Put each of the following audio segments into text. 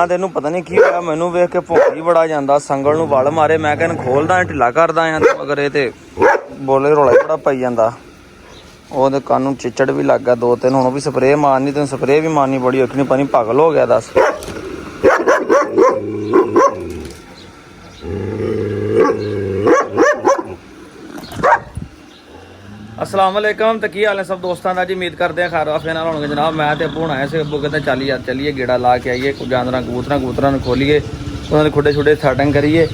तेनू पता नहीं की होया, मैनू वेख के भुख ही बड़ा जांदा, संगल नू वल मारे, मैं कहना खोलदा ढिला करदा आ, मगर ये ते बोले रौला ही बड़ा पई जांदा। ਉਹਦੇ ਕੰਨ ਨੂੰ ਚਿੱਚੜ ਵੀ ਲੱਗ ਗਿਆ 2-3। ਹੁਣ ਵੀ ਸਪਰੇਅ ਮਾਰਨੀ, ਤੈਨੂੰ ਸਪਰੇਅ ਵੀ ਮਾਰਨੀ ਬੜੀ ਔਖੀ, ਨਹੀਂ ਪਤਾ ਨਹੀਂ ਪਾਗਲ ਹੋ ਗਿਆ ਦੱਸ। अस्सलाम वालेकुम, तो की हाल है सब दोस्तों का जी। उम्मीद करते हैं खैर आफियत नाल होणगे जनाब। मैं तो अबू होना है अबू कहते चल यार चलिए गेड़ा ला के आइए, कुछ जानवर कबूतर खोलीए, उन्होंने खुडे छुडे सैटिंग करिए।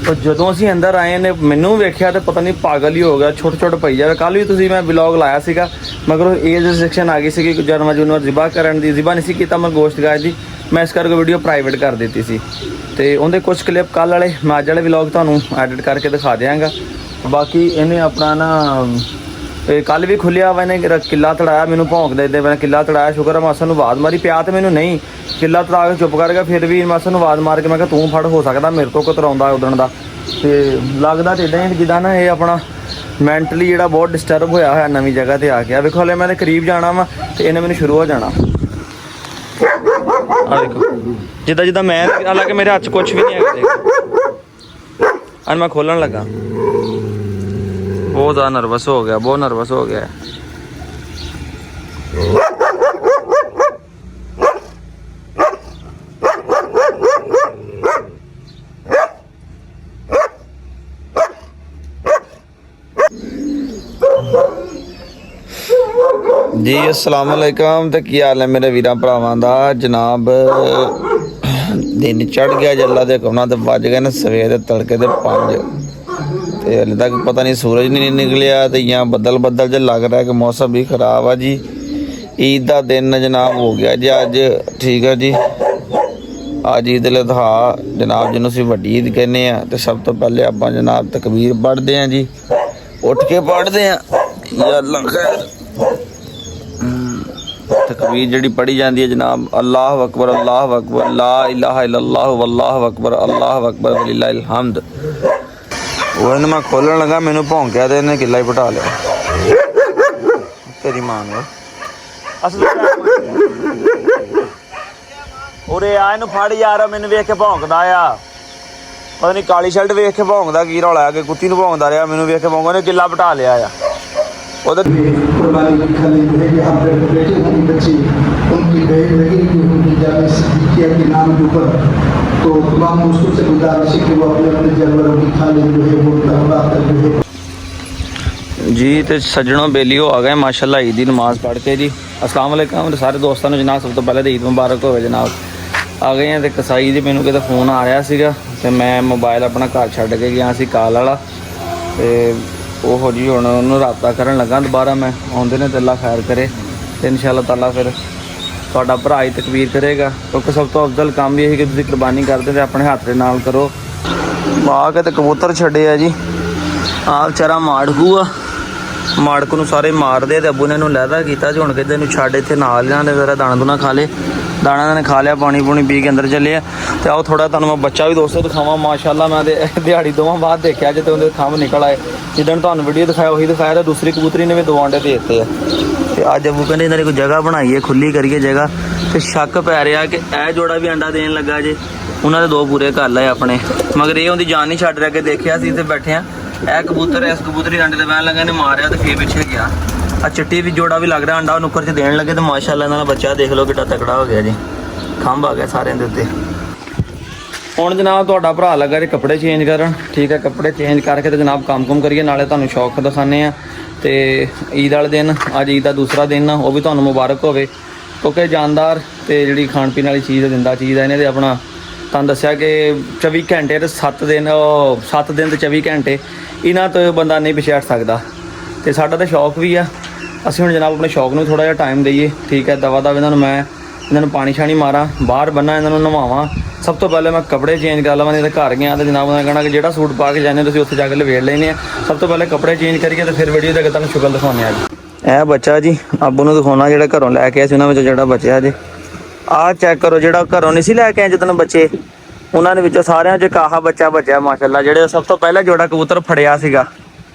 तो जो असी अंदर आए ने मैनू वेख्या तो पता नहीं पागल ही हो गया, छुट पई जाए। कल भी तुसीं मैं ब्लॉग लाया सीगा, मगर एज रिस्ट्रिक्शन आ गई सी, जानवर जूनवर जिबा करन दी, जिबा नहीं सी कीता मैं गोश्त गाय दी, मैं इस करके वीडियो प्राइवेट कर दी सी। तो उनके कुछ क्लिप कल वाले मैं अज वाले ब्लॉग तुहानूं एडिट करके दिखा देंगा। बाकी इन्हें अपना ना कल भी खुलिया वा, इन्हें किला तड़ाया, मैनू भौंक दे मैंने किला तड़ाया। शुक्र है मासा नूं आवाज़ मारी, प्या तो मैनू नहीं, किला तड़ा के चुप कर गया। फिर भी मासा नूं आवाज़ मार के मैं तू फड़, हो सकता मेरे तो कतराउंदा उदण दा। तो लगता तो इदां ही जिद्दां ना ये अपना मैंटली जिहड़ा बहुत डिस्टर्ब होया होया नवीं जगह ते आ गया। वेखो हले मैं करीब जाना वा तो इन्हें मैनू शुरू हो जाना। आ देखो जिद्दां जिद्दां मैं, हालांकि मेरे हत्थ कुछ भी नहीं है, मैं खोलन लगा। बहुत ज़्यादा नर्वस हो गया, बहुत नर्वस हो गया। जी अस्सलाम वालेकुम, तो की हाल है मेरे वीरां भरावां दा जनाब। दिन चढ़ गया जल्ला दे कोना, तो बज गए ने सवेर दे तड़के दे 5। तो हले तक पता नहीं सूरज नहीं निकलिया, तो यहाँ बदल जो लग रहा है कि मौसम भी ख़राब है जी। ईद का दिन जनाब हो गया जी अज, ठीक है जी। अज ईद उल अज़हा जनाब जिन्होंने असीं वड्डी ईद कहने हैं। तो सब तो पहले आप जनाब तकबीर पढ़ते हैं जी, उठ के पढ़ते हैं या अल्लाह खैर। तकबीर जी पढ़ी जाती है जनाब, अल्लाह अकबर ला इलाहा इल्लल्लाह वल्लाहु अकबर अल्लाह अकबर वलिल्लाहिल हम्द। वो मैं खोलन लगा, मैनू भौंकिया तो इन्हें किला ही पटा लिया। तेरी मां ने उरे आ इनू फड़ यार, मैनू वेख के भौंकदा आ, पता नहीं काली शर्ट वेख के भौंकदा की रौला है कि कुत्ती नू भौंकदा रहा, मैनू वेख के भौंकदा, इन्हें किला पटा लिया आ। तो तमाम दोस्तों से गुजारिश है कि वो अपने अपने जानवरों की खाने जो है वो जो है जी। तो सज्जनों बेली हो आ गए माशाल्लाह ईद की नमाज़ पढ़ के जी। अस्सलाम वालेकुम सारे दोस्तों ने जनाब, सब तो पहले तो ईद मुबारक हो जनाब। आ गए हैं तो कसाई जी मैनू किते फोन आ रहा सीगा, तो मैं मोबाइल अपना घर छड्ड के गया सी काल वाला। तो ओहो जी हुण उन्होंने राबता करन लगा दोबारा, मैं आउंदे ने तो अल्लाह खैर करे, तो इंशाअल्लाह ताला फिर ਤੁਹਾਡਾ ਭਰਾ ही तकबीर करेगा। क्योंकि सब तो अफजल काम ये है कि तुसीं कुर्बानी करते तो अपने हाथ के नाल करो। पा के तो कबूतर छड़े आ जी। आ बेचारा माड़कू आ, माड़कू नूं सारे मारदे, ते अब्बू ने इहनूं लैदा कीता जी हुण कहंदे इहनूं छड्ड इत्थे नाल इहनां दे जरा दाना दूना खा ले। दाना इन्होंने खा लिया, पानी पूनी पी के अंदर चले। तो आओ थोड़ा तुहानूं मैं बच्चा भी दोस्तों दिखावां। माशाअल्लाह मैं दिहाड़ी दोवां बाद देखा जो, तो उहदे खंभ निकल आए। जिद्दण तुहानूं वीडियो दिखाया उही दिखाया, तो दूसरी कबूतरी ने भी 2 अंडे दे दित्ते आ। तो अज अबू कहते इन्होंने कोई जगह बनाई खुली करिए जगह, तो शक पै रहा कि यह जोड़ा भी अंडा देन लगा जे। उन्होंने 2 पूरे कर लाए अपने, मगर ये उनकी जान नहीं छड्ड रहा कि देखिया सी इत्थे बैठे हैं। यह कबूतर इस कबूतरी अंडे बहन लगा ने मारिया, तो फिर पीछे गया। आ चिट्टी भी जोड़ा भी लग रहा अंडा नुक्कर च देन लगे। तो माशाअल्लाह इन्होंने बच्चा देख लो कितना तगड़ा हो गया जी, खंभ आ गया सारे दे उत्ते। हुण जनाब तुहाडा भरा लगा जी कपड़े चेंज करन, ठीक है। कपड़े चेंज करके तो जनाब काम कुम करिए, नाले तुहानूं शौक दिखाने आ। तो ईद वाले दिन अज ईद का दूसरा दिन, वो भी तुहानूं मुबारक होवे। क्योंकि जानदार तो जी खाण पीण वाली चीज़ दिंदा चीज़ है, इन्हें अपना तुहानूं दस्सिया कि 24 घंटे तो 7 दिन 24 घंटे इन्हां तो बंदा नहीं पिछे हट सकता। तो साडा तो शौक भी आ, असीं हुण जनाब अपने शौक नूं थोड़ा जिहा टाइम दईए, ठीक है। दवा दवा इन्हां मैं इन्होंने पानी शानी मारा, बाहर बन्ना, इन्होंने नवावां। सब तो पहले मैं कपड़े चेंज कर लवां, नहीं तो घर गया तो जनाब उन्होंने कहना कि जो सूट पा के जाने तुसीं उत्थे जाके लवेट लेने। सब तो पहले कपड़े चेंज करिए, तो फिर वीडियो तक तुहानूं शुगल दिखाने आ जी। यह बच्चा जी अब्बू नूं दिखाउणा जिहड़ा घरों लैके आए सी, उन्हां विचों जिहड़ा बचिआ जी। आ चैक करो, जिहड़ा घरों नहीं सी लैके आए जिद्दण बच्चे, उन्हां दे विचों सारिआं च काहा बच्चा बचिआ माशाअल्लाह। जिहड़े सब तो पहले जोड़ा कबूतर फड़िया सीगा,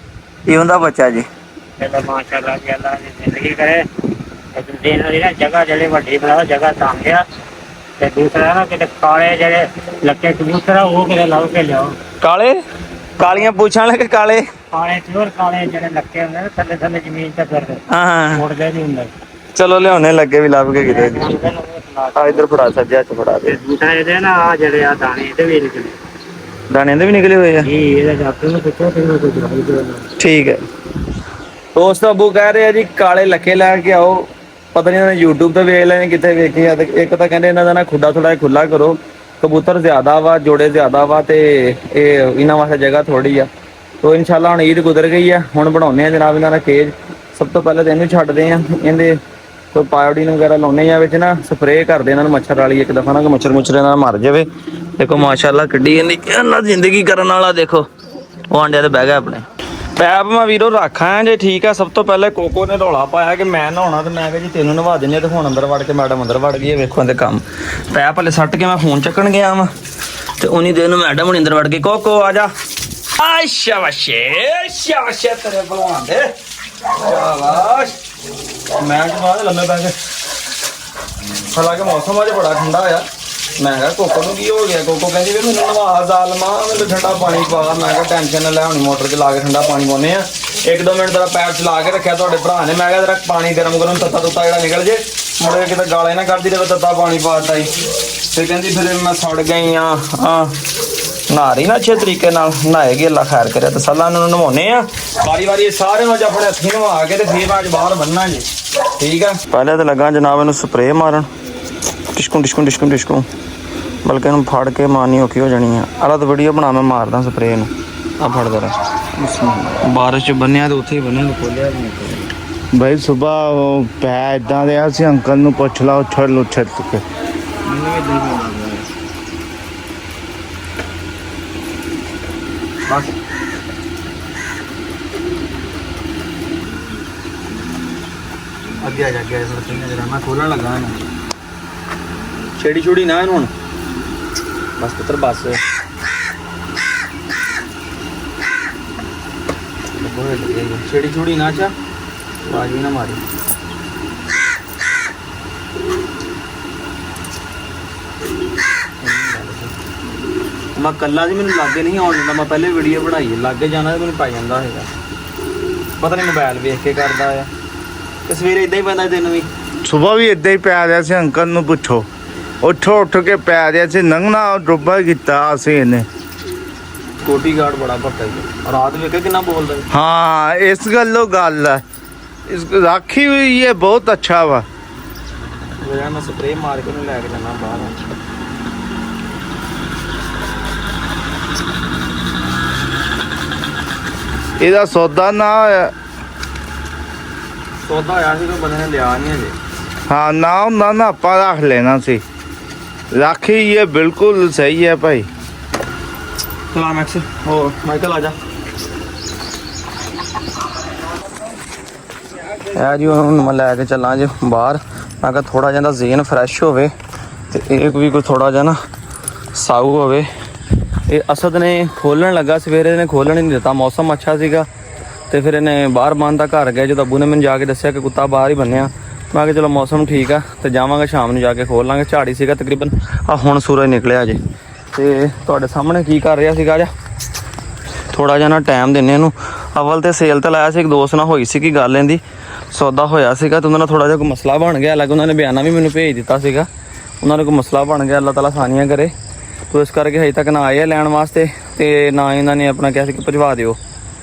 ये उनका बच्चा जी। माशाअल्लाह जी, अल्लाह दी जिंदगी करे। दिन वाली ना जगह जल्दी वड्डी बनाओ, जगह तंग आ ਤੇ ਦੂਸਰਾ ਨਾ ਕਿਤੇ ਕਾਲੇ ਜਿਹੜੇ ਲੱਕੇ ਕਬੂਤਰ ਆ ਉਹ ਕਿਤੇ ਲੱਭ ਕੇ ਲਿਆਓ। ਕਾਲੇ ਕਾਲੀਆਂ ਪੁੱਛਾਂ ਲੈ ਕੇ ਕਾਲੇ ਕਾਲੇ ਪਿਓਰ ਕਾਲੇ ਜਿਹੜੇ ਲੱਕੇ ਹੁੰਦੇ ਨੇ ਥੱਲੇ ਥੱਲੇ ਜ਼ਮੀਨ ਤੇ ਫਿਰਦੇ ਹਾਂ ਮੁੜਦੇ ਨਹੀਂ ਹੁੰਦੇ। ਚਲੋ ਲਿਆਉਣੇ ਲੱਗੇ ਵੀ ਲੱਭ ਕੇ ਕਿਤੇ ਆ ਇੱਧਰ ਫੜਾ ਸੱਜਿਆ ਚ ਫੜਾ ਦੇ। ਦੂਸਰਾ ਇਹਦੇ ਨਾ ਆ ਜਿਹੜੇ ਆ ਦਾਣੇ ਇਹਦੇ ਵੀ ਨਿਕਲੇ। ਦਾਣੇ ਦੇ ਵੀ ਨਿਕਲੇ ਹੋਏ ਆ ਜੀ ਇਹਦਾ ਡਾਕਟਰ ਨੂੰ ਪੁੱਛੋ ਤੇ ਉਹ ਕੋਈ ਠੀਕ ਹੈ। ਦੋਸਤ ਅੱਬੂ ਕਹਿ ਰਹੇ ਆ ਜੀ ਕਾਲੇ ਲੱਕੇ ਲੈ ਕੇ ਆਓ। ਪਤਾ ਨਹੀਂ ਉਹਨਾਂ ਨੇ YouTube ਤੇ ਵੇਖ ਲੈਣੇ ਕਿੱਥੇ ਵੇਖੇ ਆ। ਤੇ ਇੱਕ ਤਾਂ ਕਹਿੰਦੇ ਇਹਨਾਂ ਦਾ ਨਾ ਖੁੱਡਾ ਥੋੜਾ ਖੁੱਲਾ ਕਰੋ, ਕਬੂਤਰ ਜ਼ਿਆਦਾ ਵਾ, ਜੋੜੇ ਜ਼ਿਆਦਾ ਵਾ ਤੇ ਇਹ ਇਹਨਾਂ ਵਾਸਤੇ ਜਗ੍ਹਾ ਥੋੜੀ ਆ। ਤੋ ਇਨਸ਼ਾਅੱਲਾ ਹੁਣ ਈਦ ਗੁਜ਼ਰ ਗਈ ਆ, ਹੁਣ ਬਣਾਉਂਦੇ ਆ ਜਨਾਬ ਇਹਨਾਂ ਦਾ ਕੇਜ। ਸਭ ਤੋਂ ਪਹਿਲਾਂ ਤਾਂ ਇਹਨੂੰ ਛੱਡਦੇ ਆ, ਇਹਦੇ ਤੋਂ ਪਾਇਓਡੀਨ ਵਗੈਰਾ ਲਾਉਂਦੇ ਆ ਵਿੱਚ ਨਾ, ਸਪਰੇਅ ਕਰਦੇ ਇਹਨਾਂ ਨੂੰ ਮੱਛਰ ਵਾਲੀ ਇੱਕ ਦਫਾ ਨਾ ਕਿ ਮੱਛਰ ਮੁੱਛਰ ਇਹਨਾਂ ਮਰ ਜਾਵੇ। ਦੇਖੋ ਮਾਸ਼ਾਅੱਲਾ ਕਿੱਡੀ ਇਹਨਾਂ ਜ਼ਿੰਦਗੀ ਕਰਨ ਵਾਲਾ। ਦੇਖੋ ਉਹ ਆਂਡਿਆਂ ਤੇ ਬਹਿ ਗਿਆ ਆਪਣੇ ਪੈਪ। ਮੈਂ ਵੀਰੋ ਰੱਖਾਂ ਜੇ ਠੀਕ ਆ। ਸਭ ਤੋਂ ਪਹਿਲੇ ਕੋਕੋ ਨੇ ਰੌਲਾ ਪਾਇਆ ਕਿ ਮੈਂ ਨਹਾਉਣਾ, ਤੇ ਮੈਂ ਕਿਹਾ ਜੀ ਤੈਨੂੰ ਨਵਾ ਦਿੰਦੇ ਤੇ ਹੁਣ ਅੰਦਰ ਵੜ ਕੇ ਮੈਡਮ ਅੰਦਰ ਵੜ ਗਈ ਹੈ। ਵੇਖੋ ਇਹਦੇ ਕੰਮ ਪੈਪ ਹਲੇ ਸੱਟ ਕੇ ਮੈਂ ਫੋਨ ਚੱਕਣ ਗਿਆ ਵਾ ਤੇ ਉਨੀ ਦੇਰ ਨੂੰ ਮੈਡਮ ਹੁਣ ਅੰਦਰ ਵੜ ਗਈ। ਕੋਕੋ ਆ ਜਾ। ਆ ਸ਼ਾਬਾਸ਼ੇ ਸ਼ਾਬਾਸ਼ੇ ਤੇਰੇ ਭਲਵਾਨ ਦੇ ਸ਼ਾਬਾਸ਼। ਮੈਂ ਕਿ ਬਾਅਦ ਲੰਮੇ ਪੈ ਗਏ। ਹਾਲਾਂਕਿ ਮੌਸਮ ਅੱਜ ਬੜਾ ਠੰਡਾ ਆ। ਮੈਂ ਕਿਹਾ ਕੋਕੋ ਨੂੰ ਕੀ ਹੋ ਗਿਆ। ਕੋਕੋ ਕਹਿੰਦੀ ਵੀ ਮੈਨੂੰ ਨਵਾ ਜ਼ਾਲਮਾ, ਮੈਨੂੰ ਠੰਡਾ ਪਾਣੀ ਪਾ। ਮੈਂ ਕਿਹਾ ਟੈਨਸ਼ਨ ਨਾ ਲੈ, ਹੁਣੀ ਮੋਟਰ ਚਲਾ ਕੇ ਠੰਡਾ ਪਾਣੀ ਪਾਉਂਦੇ ਆ। 1-2 ਮਿੰਟ ਤੇਰਾ ਪੈਪ ਚਲਾ ਕੇ ਰੱਖਿਆ ਤੁਹਾਡੇ ਭਰਾ ਨੇ। ਮੈਂ ਕਿਹਾ ਤੇਰਾ ਪਾਣੀ ਗਰਮ ਗਰਮ ਤੱਤਾ ਤੁੱਤਾ ਜਿਹੜਾ ਨਿਕਲ ਜੇ, ਮੁੜੇ ਕਿਤੇ ਗਾਲੇ ਨਾ ਕਰਦੀ ਰਹੇ ਤੱਤਾ ਪਾਣੀ ਪਾਤਾ ਹੀ। ਤੇ ਕਹਿੰਦੀ ਫਿਰ ਮੈਂ ਸੜ ਗਈ ਆ। ਨਹਾ ਰਹੀ ਨਾ ਅੱਛੇ ਤਰੀਕੇ ਨਾਲ, ਨਹਾਏਗੀ ਅੱਲਾ ਖੈਰ ਕਰੇ। ਤੇ ਸੱਲਾ ਨੂੰ ਨਵਾਉਣੇ ਆ ਵਾਰੀ ਵਾਰੀ ਸਾਰੇ ਨੂੰ। ਅੱਜ ਆਪਣੇ ਹੱਥੀਂ ਨਵਾ ਕੇ ਤੇ ਫਿਰ ਅੱਜ ਬਾਹਰ ਬੰਨਣਾ ਜੀ, ਠੀਕ ਆ। ਪਹਿਲੇ ਤਾਂ ਲੱਗਾ ਜਨਾਬ ਇਹਨੂੰ ਸਪਰੇਅ ਮਾਰਨ, ਟਿਸ਼ਕੂ ਟਿਸ਼ਕੂ ਟਿਸ਼ਕੂ ਟਿਸ਼ਕੂ, ਬਲਕਿ ਇਹਨੂੰ ਫੜ ਕੇ ਮਾਰਨੀ ਔਖੀ ਹੋ ਜਾਣੀ ਆ। ਆਲਾ ਤਾਂ ਵੀਡੀਓ ਬਣਾ, ਮੈਂ ਮਾਰਦਾ ਸਪਰੇਅ ਨੂੰ। ਆ ਫੜਦਾ ਰਹਿ। ਬਾਰਿਸ਼ ਚ ਬੰਨਿਆ ਤੇ ਉੱਥੇ ਹੀ ਬੰਨਿਆ, ਖੋਲਿਆ ਵੀ ਨਹੀਂ। ਭਾਈ ਸਵੇਰ ਪੈ ਇਦਾਂ ਦੇ ਅਸੀਂ ਅੰਕਲ ਨੂੰ ਪੁੱਛ ਲਾ ਉੱਛਲ ਉੱਛਲ ਕੇ। ਬਸ ਅੱਗੇ ਆ ਜਾ, ਅੱਗੇ ਜਰਾ ਮੈਂ ਖੋਲਣ ਲੱਗਾ ਇਹਨੂੰ। ਛੇੜੀ ਛੁੜੀ ਨਾ ਇਹਨੂੰ ਹੁਣ, ਬਸ ਪੁੱਤਰ ਬਸ। ਛੇੜੀ ਛੁੜੀ ਨਾ ਚਾ, ਆਵਾਜ਼ ਵੀ ਨਾ ਮਾਰੀ। ਮੈਂ ਕੱਲਾ ਸੀ, ਮੈਨੂੰ ਲਾਗੇ ਨਹੀਂ ਆਉਣ ਦਿੰਦਾ। ਮੈਂ ਪਹਿਲੇ ਵੀਡੀਓ ਬਣਾਈ ਹੈ, ਲਾਗੇ ਜਾਣਾ ਤੇ ਮੈਨੂੰ ਪੈ ਜਾਂਦਾ ਹੈਗਾ। ਪਤਾ ਨਹੀਂ ਮੋਬਾਈਲ ਵੇਖ ਕੇ ਕਰਦਾ ਆ ਤੇ ਸਵੇਰੇ ਇਦਾਂ ਹੀ ਪੈਂਦਾ ਤੈਨੂੰ ਵੀ। ਸਵੇਰ ਵੀ ਇਦਾਂ ਹੀ ਪੈ ਰਿਹਾ ਸੀ, ਅੰਕਲ ਨੂੰ ਪੁੱਛੋ। ਉੱਠ ਕੇ ਪੈ ਰਿਹਾ ਸੀ, ਨੰਗਣਾ ਡੁੱਬਾ ਕੀਤਾ ਅਸੀਂ ਇਹਨੇ। ਕੋਟੀ ਗਾਰਡ ਬੜਾ ਭੱਟਾ ਜੀ, ਰਾਤ ਵੇਖਿਆ ਕਿੰਨਾ ਬੋਲਦਾ। ਹਾਂ ਇਸ ਗੱਲੋਂ ਗੱਲ ਹੈ, ਇਸ ਰਾਖੀ ਹੋਈ ਇਹ ਬਹੁਤ ਅੱਛਾ ਵਾ। ਮੈਂ ਸਪਰੇਅ ਮਾਰ ਕੇ ਉਹਨੂੰ ਲੈ ਕੇ ਜਾਣਾ ਬਾਹਰ। ਇਹਦਾ ਸੌਦਾ ਨਾ ਹੋਇਆ। ਸੌਦਾ ਹੋਇਆ ਸੀ, ਕੋਈ ਬੰਦੇ ਨੇ ਲਿਆ ਨਹੀਂ ਹਜੇ। ਹਾਂ ਨਾ ਹੁੰਦਾ ਨਾ ਆਪਾਂ ਰੱਖ ਲੈਣਾ ਸੀ। ਰਾਖੀ ਇਹ ਬਿਲਕੁਲ ਸਹੀ ਹੈ ਭਾਈ। ਚਲਾ ਮੈਕਸ, ਹੋਰ ਮਾਈਕਲ ਆ ਜਾ। ਆ ਜੀ ਹੁਣ ਮੈਂ ਲੈ ਕੇ ਚੱਲਾਂ ਜੀ ਬਾਹਰ। ਮੈਂ ਕਿਹਾ ਥੋੜਾ ਜਿਹਾ ਦਾ ਜ਼ੇਨ ਫਰੈਸ਼ ਹੋਵੇ ਤੇ ਇਹ ਵੀ ਕੋਈ ਥੋੜਾ ਜਿਹਾ ਨਾ ਸਾਊ ਹੋਵੇ। ਇਹ ਅਸਦ ਨੇ ਖੋਲਣ ਲੱਗਾ ਸਵੇਰੇ, ਇਹਨੇ ਖੋਲਣ ਹੀ ਨਹੀਂ ਦਿੱਤਾ। ਮੌਸਮ ਅੱਛਾ ਸੀਗਾ ਤੇ ਫਿਰ ਇਹਨੇ ਬਾਹਰ ਬੰਨ੍ਹਦਾ। ਘਰ ਗਿਆ ਜਦੋਂ ਅੱਬੂ ਨੇ ਮੈਨੂੰ ਜਾ ਕੇ ਦੱਸਿਆ ਕਿ ਕੁੱਤਾ ਬਾਹਰ ਹੀ ਬੰਨਿਆ। ਮੈਂ ਕਿਹਾ ਚਲੋ ਮੌਸਮ ਠੀਕ ਆ ਤੇ ਜਾਵਾਂਗੇ ਸ਼ਾਮ ਨੂੰ ਜਾ ਕੇ ਖੋਲ ਲਾਂਗੇ। ਝਾੜੀ ਸੀਗਾ ਤਕਰੀਬਨ। ਆ ਹੁਣ ਸੂਰਜ ਨਿਕਲਿਆ ਜੇ ਤੇ ਤੁਹਾਡੇ ਸਾਹਮਣੇ ਕੀ ਕਰ ਰਿਹਾ ਸੀਗਾ। ਜਾ ਥੋੜਾ ਜਿਹਾ ਨਾ ਟਾਈਮ ਦਿੰਨੇ ਇਹਨੂੰ। ਅਵਲ ਤੇ ਸੇਲ ਤੇ ਲਾਇਆ ਸੀ, ਇੱਕ ਦੋਸਤ ਨਾਲ ਹੋਈ ਸੀ ਕਿ ਗੱਲ ਇਹਦੀ ਸੌਦਾ ਹੋਇਆ ਸੀਗਾ ਤੇ ਉਹਨਾਂ ਨਾਲ ਥੋੜਾ ਜਿਹਾ ਕੋਈ ਮਸਲਾ ਬਣ ਗਿਆ। ਅਲੱਗ ਉਹਨਾਂ ਨੇ ਬਿਆਨਾ ਵੀ ਮੈਨੂੰ ਭੇਜ ਦਿੱਤਾ ਸੀਗਾ। ਉਹਨਾਂ ਨੂੰ ਕੋਈ ਮਸਲਾ ਬਣ ਗਿਆ, ਅੱਲਾਹ ਤਾਲਾ ਆਸਾਨੀਆਂ ਕਰੇ। ਤੋ ਇਸ ਕਰਕੇ ਹਜੇ ਤੱਕ ਨਾ ਆਏ ਆ ਲੈਣ ਵਾਸਤੇ ਤੇ ਨਾ ਇਹਨਾਂ ਨੇ ਆਪਣਾ ਕਿਹਾ ਸੀ ਕਿ ਭਜਵਾ ਦਿਓ।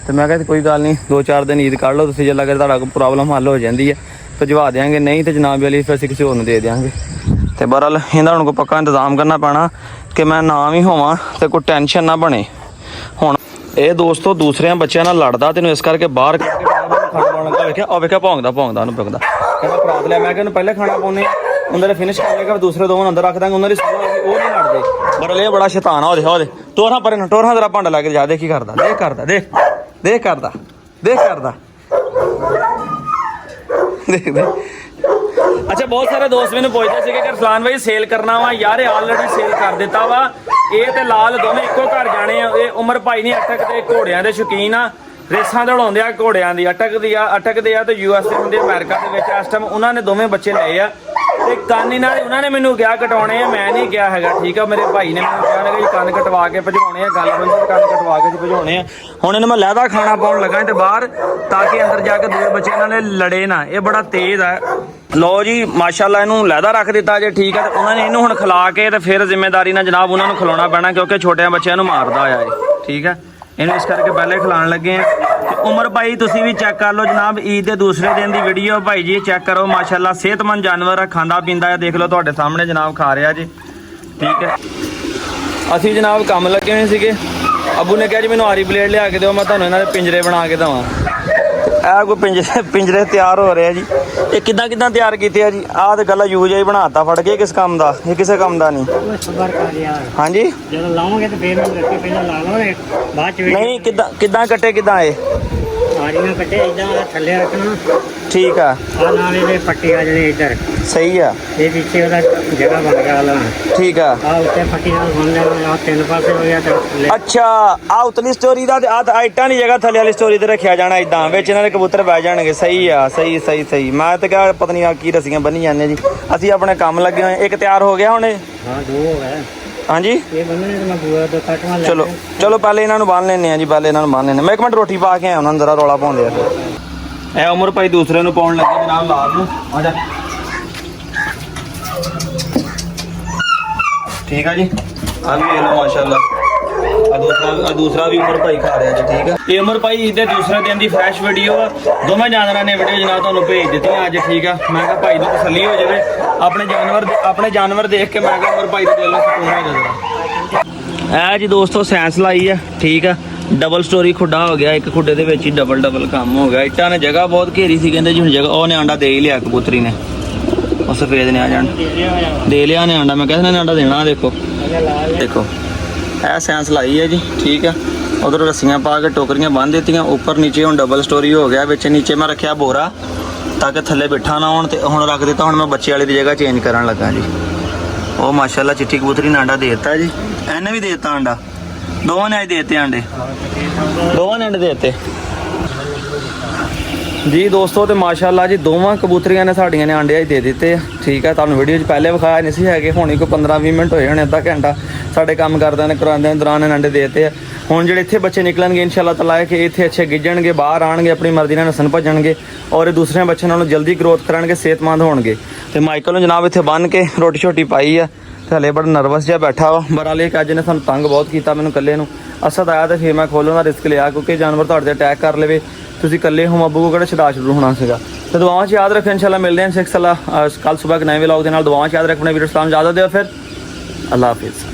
ਤੇ ਮੈਂ ਕਿਹਾ ਕੋਈ ਗੱਲ ਨਹੀਂ, 2-4 ਦਿਨ ਈਦ ਕੱਢ ਲਓ ਤੁਸੀਂ, ਜੇ ਲੱਗੇ ਤੁਹਾਡਾ ਕੋਈ ਪ੍ਰੋਬਲਮ ਹੱਲ ਹੋ ਜਾਂਦੀ ਹੈ ਭਜਵਾ ਦਿਆਂਗੇ, ਨਹੀਂ ਤੇ ਜਨਾਬ ਵਾਲੀ ਫਿਰ ਅਸੀਂ ਕਿਸੇ ਹੋਰ ਨੂੰ ਦੇ ਦਿਆਂਗੇ। ਤੇ ਬਹਰਹਾਲ ਇਹਦਾ ਹੁਣ ਕੋਈ ਪੱਕਾ ਇੰਤਜ਼ਾਮ ਕਰਨਾ ਪੈਣਾ ਕਿ ਮੈਂ ਨਾ ਵੀ ਹੋਵਾਂ ਤੇ ਕੋਈ ਟੈਨਸ਼ਨ ਨਾ ਬਣੇ। ਹੁਣ ਇਹ ਦੋਸਤੋ ਦੂਸਰਿਆਂ ਬੱਚਿਆਂ ਨਾਲ ਲੜਦਾ, ਤੈਨੂੰ ਇਸ ਕਰਕੇ ਬਾਹਰ ਖਾਣਾ ਪਾਉਣ ਲੱਗਾ। ਵੇਖਿਆ ਉਹ ਵੇਖਿਆ ਭੌਂਕਦਾ ਉਹਨੂੰ ਪਿਕਦਾ। ਕਹਿੰਦਾ ਪਰਾਤ ਲਿਆ। ਮੈਂ ਕਿਹਾ ਉਹਨੂੰ ਪਹਿਲੇ ਖਾਣਾ ਪਾਉਨੇ, ਉਹਨਾਂ ਨੇ ਫਿਨਿਸ਼ ਕਰ ਲੇਗਾ, ਦੂਸਰੇ ਦੋਵਾਂ ਨੂੰ ਅੰਦਰ ਰੱਖ ਦਾਂਗੇ। ਉਹਨਾਂ ਦੀ ਸੁਭਾਅ ਹੋਗੀ, ਉਹ ਨਹੀਂ ਲੜਦੇ। ਬਹਰਹਾਲ ਇਹ ਬੜਾ ਸ਼ੈਤਾਨ ਆ। ਉਹਦੇ ਟੋਰਾਂ ਪਰੇ ਨੂੰ, ਟੋਰਾਂ ਤੇਰਾ ਭਾਂਡਾ ਲੈ ਕੇ ਜਾ। ਦੇਖ ਕੀ ਕਰਦਾ, ਦੇਖ ਕਰਦਾ, ਦੇਖ ਦੇਖ ਕਰਦਾ, ਦੇਖ ਕਰਦਾ, ਦੇਖ ਦੇਖ। ਅੱਛਾ ਬਹੁਤ ਸਾਰੇ ਦੋਸਤ ਮੈਨੂੰ ਪੁੱਛਦੇ ਸੀਗੇ ਕਿ ਅਰਸਲਾਨ ਭਾਈ ਸੇਲ ਕਰਨਾ ਵਾ ਯਾਰ। ਇਹ ਆਲਰੇਡੀ ਸੇਲ ਕਰ ਦਿੱਤਾ ਵਾ। ਇਹ ਤੇ ਲਾਲ ਦੋਵੇਂ ਇੱਕੋ ਘਰ ਜਾਣੇ ਆ। ਇਹ ਉਮਰ ਭਾਈ ਨਹੀਂ ਅਟਕ ਤੇ ਘੋੜਿਆਂ ਦੇ ਸ਼ੌਕੀਨ ਆ, ਰੇਸਾਂ ਦੌੜਾਉਂਦੇ ਆ ਘੋੜਿਆਂ ਦੀ। ਅਟਕਦੇ ਆ ਤੇ US ਦੇ ਹੁੰਦੇ ਅਮਰੀਕਾ ਦੇ ਵਿੱਚ। ਇਸ ਟਾਈਮ ਉਹਨਾਂ ਨੇ ਦੋਵੇਂ ਬੱਚੇ ਲਏ ਆ ਤੇ ਕੰਨ ਇਹਨਾਂ ਦੇ ਉਹਨਾਂ ਨੇ ਮੈਨੂੰ ਕਿਹਾ ਕਟਾਉਣੇ ਆ, ਮੈਂ ਨਹੀਂ ਕਿਹਾ ਹੈਗਾ। ਠੀਕ ਆ, ਮੇਰੇ ਭਾਈ ਨੇ ਮੈਨੂੰ ਕਿਹਾ ਕਿ ਕੰਨ ਕਟਵਾ ਕੇ ਭਜਾਉਣੇ ਆ, ਗੱਲ ਹੋਈ ਤੇ ਕੰਨ ਕਟਵਾ ਕੇ ਭਜਾਉਣੇ ਆ। ਹੁਣ ਇਹਨੂੰ ਮੈਂ ਲਹਿਦਾ ਖਾਣਾ ਪਾਉਣ ਲੱਗਾ ਤੇ ਬਾਹਰ, ਤਾਂ ਕਿ ਅੰਦਰ ਜਾ ਕੇ ਦੂਜੇ ਬੱਚੇ ਇਹਨਾਂ ਨੇ ਲੜੇ ਨਾ। ਇਹ ਬੜਾ ਤੇਜ਼ ਆ। ਲਓ ਜੀ ਮਾਸ਼ਾਅੱਲਾ ਇਹਨੂੰ ਲਹਿਦਾ ਰੱਖ ਦਿੱਤਾ ਜੇ। ਠੀਕ ਹੈ, ਤੇ ਉਹਨਾਂ ਨੇ ਇਹਨੂੰ ਹੁਣ ਖਿਲਾ ਕੇ ਤੇ ਫਿਰ ਜ਼ਿੰਮੇਵਾਰੀ ਨਾਲ ਜਨਾਬ ਉਹਨਾਂ ਨੂੰ ਖਿਲਾਉਣਾ ਪੈਣਾ, ਕਿਉਂਕਿ ਛੋਟਿਆਂ ਬੱਚਿਆਂ ਨੂੰ ਮਾਰਦਾ ਆ ਇਹ। ਠੀਕ ਹੈ, ਇਹਨੂੰ ਇਸ ਕਰਕੇ ਪਹਿਲੇ ਖਿਲਾਉਣ ਲੱਗੇ ਆ। ਤੇ ਉਮਰ ਭਾਈ ਤੁਸੀਂ ਵੀ ਚੈੱਕ ਕਰ ਲਓ ਜਨਾਬ, ਈਦ ਦੇ ਦੂਸਰੇ ਦਿਨ ਦੀ ਵੀਡੀਓ ਭਾਈ ਜੀ, ਚੈੱਕ ਕਰੋ। ਮਾਸ਼ਾਅੱਲਾ ਸਿਹਤਮੰਦ ਜਾਨਵਰ ਆ, ਖਾਂਦਾ ਪੀਂਦਾ ਆ, ਦੇਖ ਲਓ ਤੁਹਾਡੇ ਸਾਹਮਣੇ ਜਨਾਬ ਖਾ ਰਿਹਾ ਜੀ। ਠੀਕ ਹੈ, ਅਸੀਂ ਜਨਾਬ ਕੰਮ ਲੱਗੇ ਹੋਏ ਸੀਗੇ। ਅੱਬੂ ਨੇ ਕਿਹਾ ਜੀ ਮੈਨੂੰ ਆਰੀ ਬਲੇਡ ਲਿਆ ਕੇ ਦਿਓ, ਮੈਂ ਤੁਹਾਨੂੰ ਇਹਨਾਂ ਦੇ ਪਿੰਜਰੇ ਬਣਾ ਕੇ ਦੇਵਾਂ। ਇਹ ਕੋਈ ਪਿੰਜਰੇ ਤਿਆਰ ਹੋ ਰਹੇ ਆ ਜੀ। ਇਹ ਕਿੱਦਾਂ ਤਿਆਰ ਕੀਤੇ ਆ ਜੀ? ਆਹ ਤੇ ਗੱਲਾਂ ਯੂਜ ਹੀ ਬਣਾਤਾ ਫੜ ਕੇ, ਕਿਸ ਕੰਮ ਦਾ? ਇਹ ਕਿਸੇ ਕੰਮ ਦਾ ਨਹੀਂ। ਸਬਰ ਕਰ ਯਾਰ। ਹਾਂਜੀ, ਜਦੋਂ ਲਾਉਂਗੇ ਤੇ ਫੇਰ ਮੈਨੂੰ ਰੱਖੀ, ਪਹਿਲਾਂ ਲਾ ਲਓ ਬਾਅਦ ਚ। ਨਹੀਂ ਕਿੱਦਾਂ ਕੱਟੇ ਕਿੱਦਾਂ ਇਹ? ਆਰੀਆਂ ਕੱਟੇ ਇਦਾਂ ਥੱਲੇ ਰੱਖਣਾ। ਠੀਕ ਆ, ਆ ਨਾਲ ਇਹਦੇ ਪੱਟੀ ਆ ਜਿਹੜੇ ਇੱਧਰ। ਸਹੀ ਆ। ਇਹ ਪਿੱਛੇ ਉਹਦਾ ਜਗ੍ਹਾ ਬਣ ਗਿਆ ਲਾ। ਠੀਕ ਆ, ਆ ਉੱਤੇ ਪੱਟੀ ਨਾਲ ਬਣ ਜਾਣਾ, ਆ ਤਿੰਨ ਪਾਸੇ ਹੋ ਗਿਆ ਤੇ ਥੱਲੇ। ਅੱਛਾ, ਆ ਉਤਲੀ ਸਟੋਰੀ ਦਾ ਤੇ ਆ ਇੱਟਾਂ ਦੀ ਜਗ੍ਹਾ ਥੱਲੇ ਵਾਲੀ ਸਟੋਰੀ ਤੇ ਰੱਖਿਆ ਜਾਣਾ ਇਦਾਂ, ਵਿੱਚ ਇਹਨਾਂ ਦੇ ਕਬੂਤਰ ਬਹਿ ਜਾਣਗੇ। ਸਹੀ ਆ, ਸਹੀ। ਮੈਂ ਤਾਂ ਕਿਹਾ ਪਤਾ ਨਹੀਂ ਆ ਕੀ ਰਸੀਆਂ ਬੰਨੀ ਜਾਂਦੇ ਜੀ। ਅਸੀਂ ਆਪਣੇ ਕੰਮ ਲੱਗੇ ਹੋਏ। ਇੱਕ ਤਿਆਰ ਹੋ ਗਿਆ ਹੁਣ ਇਹ? ਹਾਂ, ਦੋ ਹੋ ਗਏ। ਹਾਂਜੀ, ਇਹ ਬੰਨਣੇ ਤੇ ਮੈਂ ਬੂਆ ਦਾ ਕੱਟਵਾ ਲੈ। ਚਲੋ ਪਹਿਲੇ ਇਹਨਾਂ ਨੂੰ ਬੰਨ ਲੈਣੇ ਆ ਜੀ, ਪਹਿਲੇ ਇਹਨਾਂ ਨੂੰ ਬੰਨ ਲੈਣੇ। ਮੈਂ ਇੱਕ ਮਿੰਟ ਰੋਟੀ ਪਾ ਕੇ ਆਇਆ, ਉਹਨਾਂ ਅੰਦਰ ਰੌਲਾ ਪਾਉਂਦੇ ਆ। ਇਹ ਉਮਰ ਭਾਈ ਦੂਸਰੇ ਨੂੰ ਪਾਉਣ ਲੱਗੇ ਜਨਾਬ ਲਾਲ ਨੂੰ। ਆ ਜਾ। ਠੀਕ ਆ ਜੀ, ਆ ਵੀ ਇਹ ਲੋ ਮਾਸ਼ਾਅੱਲਾ। ਆ ਦੂਸਰਾ ਵੀ ਉਮਰ ਭਾਈ ਖਾ ਰਿਹਾ ਜੀ। ਠੀਕ ਆ, ਇਹ ਉਮਰ ਭਾਈ ਇਹਦੇ ਦੂਸਰੇ ਦਿਨ ਦੀ ਫਰੈਸ਼ ਵੀਡੀਓ ਆ। ਦੋਵੇਂ ਜਾਨਵਰਾਂ ਨੇ ਵੀਡੀਓ ਜਨਾਬ ਤੁਹਾਨੂੰ ਭੇਜ ਦਿੱਤੀਆਂ ਅੱਜ। ਠੀਕ ਆ, ਮੈਂ ਕਿਹਾ ਭਾਈ ਨੂੰ ਤਸੱਲੀ ਹੋ ਜਾਵੇ। ਆਪਣੇ ਜਾਨਵਰ ਦੇਖ ਕੇ ਮੈਂ ਕਿਹਾ ਉਮਰ ਭਾਈ ਦੇ ਦਿਲ ਨੂੰ ਸਕੂਨ ਹੋ ਜਾਵੇ। ਇਹ ਜੀ ਦੋਸਤੋ ਸਾਇੰਸ ਲਾਈ ਆ। ਠੀਕ ਆ, ਡਬਲ ਸਟੋਰੀ ਖੁੱਡਾ ਹੋ ਗਿਆ, ਇੱਕ ਖੁੱਡੇ ਦੇ ਵਿੱਚ ਹੀ ਡਬਲ ਕੰਮ ਹੋ ਗਿਆ। ਇੱਟਾਂ ਨੇ ਜਗ੍ਹਾ ਬਹੁਤ ਘੇਰੀ ਸੀ, ਕਹਿੰਦੇ ਜੀ ਹੁਣ ਜਗ੍ਹਾ। ਉਹਨੇ ਆਂਡਾ ਦੇ ਹੀ ਲਿਆ ਕਬੂਤਰੀ ਨੇ, ਉਹ ਸਫੇਦ ਨੇ ਆ ਜਾਣ ਦੇ ਲਿਆ ਨੇ ਆਂਡਾ। ਮੈਂ ਕਹਿੰਦਾ ਨੇ ਆਂਡਾ ਦੇਣਾ। ਦੇਖੋ ਇਹ ਸਾਇੰਸ ਲਾਈ ਹੈ ਜੀ। ਠੀਕ ਆ, ਉਧਰ ਰੱਸੀਆਂ ਪਾ ਕੇ ਟੋਕਰੀਆਂ ਬੰਨ੍ਹ ਦਿੱਤੀਆਂ। ਉੱਪਰ ਨੀਚੇ ਹੁਣ ਡਬਲ ਸਟੋਰੀ ਹੋ ਗਿਆ। ਵਿੱਚ ਨੀਚੇ ਮੈਂ ਰੱਖਿਆ ਬੋਰਾ ਤਾਂ ਕਿ ਥੱਲੇ ਬਿਠਾ ਨਾ ਹੋਣ, ਤੇ ਹੁਣ ਰੱਖ ਦਿੱਤਾ। ਹੁਣ ਮੈਂ ਬੱਚੇ ਵਾਲੀ ਦੀ ਜਗ੍ਹਾ ਚੇਂਜ ਕਰਨ ਲੱਗਾ ਜੀ। ਉਹ ਮਾਸ਼ਾਅੱਲਾ ਚਿੱਟੀ ਕਬੂਤਰੀ ਨੇ ਆਂਡਾ ਦੇ ਦਿੱਤਾ ਜੀ। ਇਹਨੇ ਵੀ ਦੇ ਦਿੱਤਾ ਆਂਡਾ, ਦੋਵਾਂ ਨੇ ਅੱਜ ਦੇ ਦਿੱਤੇ ਆਂਡੇ, ਦੋਵਾਂ ਨੇ ਆਂਡੇ ਦੇ ਦਿੱਤੇ ਜੀ ਦੋਸਤੋ। ਤੇ ਮਾਸ਼ਾਅੱਲਾ ਜੀ ਦੋਵਾਂ ਕਬੂਤਰੀਆਂ ਨੇ ਸਾਡੀਆਂ ਨੇ ਆਂਡੇ ਅੱਜ ਦੇ ਦਿੱਤੇ ਆ। ਠੀਕ ਆ, ਤੁਹਾਨੂੰ ਵੀਡੀਓ 'ਚ ਪਹਿਲੇ ਵਿਖਾਇਆ ਨਹੀਂ ਸੀ ਹੈਗੇ। ਹੁਣ ਕੋਈ 15-20 ਮਿੰਟ ਹੋਏ ਹੋਣੇ, ਅੱਧਾ ਘੰਟਾ ਸਾਡੇ ਕੰਮ ਕਰਦਿਆਂ ਨੇ ਕਰਾਉਂਦਿਆਂ ਦੌਰਾਨ ਆਂਡੇ ਦੇ ਦਿੱਤੇ ਆ। ਹੁਣ ਜਿਹੜੇ ਇੱਥੇ ਬੱਚੇ ਨਿਕਲਣਗੇ ਇਨਸ਼ਾਅੱਲਾ ਤਾਲਾ ਕਿ ਇੱਥੇ ਅੱਛੇ ਗਿੱਜਣਗੇ, ਬਾਹਰ ਆਣਗੇ, ਆਪਣੀ ਮਰਜ਼ੀ ਨਾਲ ਨਸਣ ਭੱਜਣਗੇ ਔਰ ਇਹ ਦੂਸਰੇ ਬੱਚਿਆਂ ਨਾਲੋਂ ਜਲਦੀ ਗਰੋਥ ਕਰਨਗੇ, ਸਿਹਤਮੰਦ ਹੋਣਗੇ। ਤੇ ਮਾਈਕਲ ਨੂੰ ਜਨਾਬ ਇੱਥੇ ਬੰਨ੍ਹ ਕੇ ਰੋਟੀ ਛੋਟੀ ਪਾਈ ਆ, ਤੇ ਹਲੇ ਬੜਾ ਨਰਵਸ ਜਿਹਾ ਬੈਠਾ ਵਾ। ਬਰਾਲੇ ਕਿ ਅੱਜ ਨੇ ਸਾਨੂੰ ਤੰਗ ਬਹੁਤ ਕੀਤਾ, ਮੈਨੂੰ ਇਕੱਲੇ ਨੂੰ। ਅਸਦ ਆਇਆ ਤੇ ਫਿਰ ਮੈਂ ਖੋਲ੍ਹਣ ਦਾ ਰਿਸਕ ਲਿਆ, ਕਿਉਂਕਿ ਜਾਨਵਰ ਤੁਹਾਡੇ ਤੇ ਅਟੈਕ ਕਰ ਲਵੇ, ਤੁਸੀਂ ਇਕੱਲੇ ਹੋ। ਅੱਬੂ ਕੋ ਕਿਹੜਾ ਛਡਾ ਸ਼ੁਰੂ ਹੋਣਾ ਸੀਗਾ। ਤੇ ਦੁਆਵਾਂ 'ਚ ਯਾਦ ਰੱਖੋ। ਇਨਸ਼ਾਅੱਲਾ ਮਿਲਦੇ ਹਾਂ ਕੱਲ ਸਵੇਰ ਨਵੇਂ ਵਲੌਗ ਦੇ ਨਾਲ। ਦੁਆਵਾਂ 'ਚ ਯਾਦ ਰੱਖੋ। ਆਪਣੇ ਵੀਰ ਸਲਾਮ ਇਜਾਜ਼ਤ ਦਿਓ, ਫਿਰ ਅੱਲਾ ਹਾਫਿਜ਼।